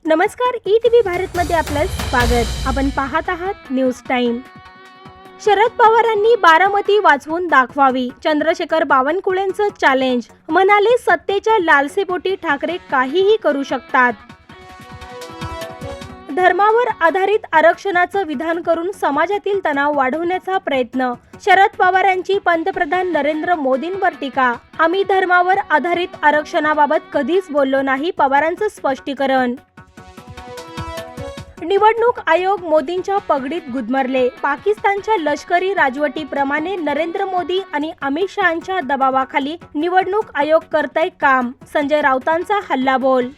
नमस्कार, ईटीव्ही भारतमध्ये आपलं स्वागत। आपण पाहत आहात न्यूज टाइम। शरद पवारांनी बारामती वाचवून दाखवावी, चंद्रशेखर बावनकुळेंचं चॅलेंज। म्हणाले, सत्तेच्या लालसेपोटी ठाकरे काहीही करू शकतात। धर्मावर आधारित आरक्षणाचं विधान करून समाजातील तणाव वाढवण्याचा प्रयत्न। शरद पवारांची पंतप्रधान नरेंद्र मोदींवर टीका। आम्ही धर्मावर आधारित आरक्षणाबाबत कधीच बोललो नाही, पवारांचं स्पष्टीकरण। निवडणूक आयोग मोदींच्या पगडीत गुदमरले। पाकिस्तानच्या लष्करी राजवटीप्रमाणे नरेंद्र मोदी आणि अमित शहांच्या दबावाखाली निवडणूक आयोग करतंय काम। संजय राऊतांचा हल्लाबोल।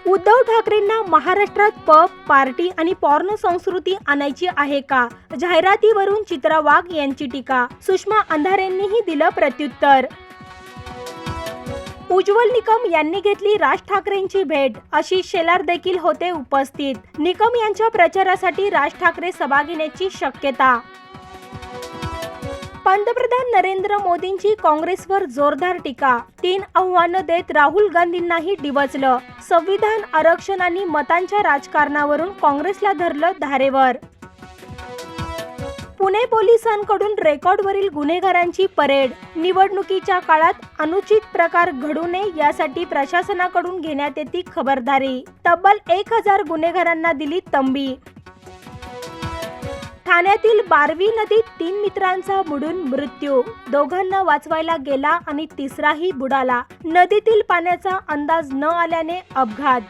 उद्धव ठाकरेंना महाराष्ट्रात पब, पार्टी आणि पॉर्न संस्कृती आणायची आहे का? जाहिरातीवरून चित्रा वाघ यांची टीका। सुषमा अंधारेंनीही दिलं प्रत्युत्तर। उज्ज्वल निकम यांनी घेतली राज ठाकरेंची भेट। आशिष शेलार देखील होते उपस्थित। निकम यांच्या प्रचारासाठी राज ठाकरे सभा घेण्याची शक्यता। पंतप्रधान नरेंद्र मोदींची काँग्रेसवर जोरदार टीका। 3 आव्हानं देत राहुल गांधींनाही डिवचलं। संविधान, आरक्षण आणि मतांच्या राजकारणावरून काँग्रेसला धरलं धारेवर। पुणे पोलिसांकडून रेकॉर्डवरील गुन्हेगारांची परेड। निवडणुकीच्या काळात अनुचित प्रकार घडू नये यासाठी प्रशासनाकडून घेण्यात येते खबरदारी। तब्बल 1000 गुन्हेगारांना दिली तंबी। ठाण्यातील बारवी नदीत 3 मित्रांचा बुडून मृत्यू। दोघांना वाचवायला गेला आणि तिसराही बुडाला। नदीतील पाण्याचा अंदाज न आल्याने अपघात।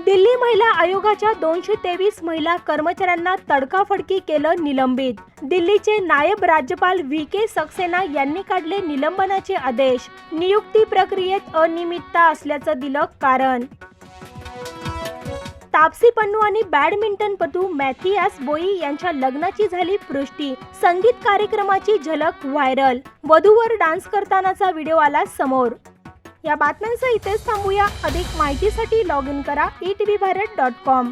दिल्ली महिला आयोगाच्या 223 महिला कर्मचाऱ्यांना तडकाफडकी केलं निलंबित। दिल्लीचे नायब राज्यपाल व्ही.के. सक्सेना यांनी काढले निलंबनाचे आदेश। नियुक्ती प्रक्रियेत अनियमितता असल्याचं दिलं कारण। तापसी पन्नू आणि बॅडमिंटनपटू मॅथियास बोई यांच्या लग्नाची झाली पुष्टी। संगीत कार्यक्रमाची झलक व्हायरल। वधूवर डान्स करतानाचा व्हिडिओ आला समोर। या बातम्यांसह इथेच थांबूया। अधिक माहितीसाठी लॉग इन करा etvbharat.com।